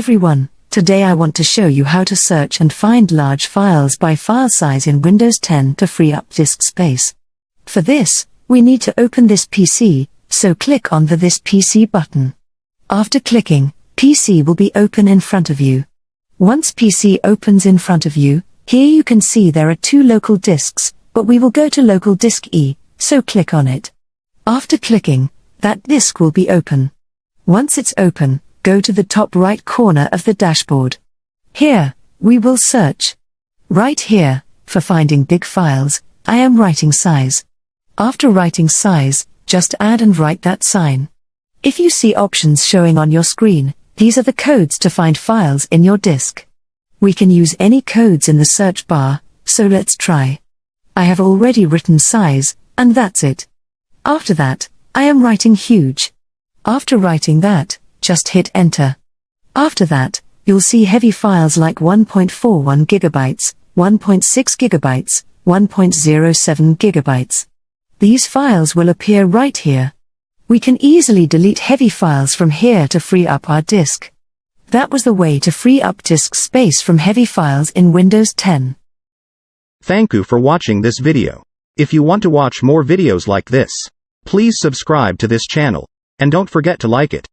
everyone, today I want to show you how to search and find large files by file size in Windows 10 to free up disk space. For this, we need to open this PC, so click on the This PC button. After clicking, PC will be open in front of you. Once PC opens in front of you, here you can see there are two local disks, but we will go to local disk E, so click on it. After clicking, that disk will be open. Once it's open, go to the top right corner of the dashboard. Here, we will search. Right here, for finding big files, I am writing size. After writing size, just add and write that sign. If you see options showing on your screen, these are the codes to find files in your disk. We can use any codes in the search bar, so let's try. I have already written size, and that's it. After that, I am writing huge. After writing that, just hit enter. After that, you'll see heavy files like 1.41 gigabytes, 1.6 gigabytes, 1.07 gigabytes. These files will appear right here. We can easily delete heavy files from here to free up our disk. That was the way to free up disk space from heavy files in Windows 10. Thank you for watching this video. If you want to watch more videos like this, please subscribe to this channel, and don't forget to like it.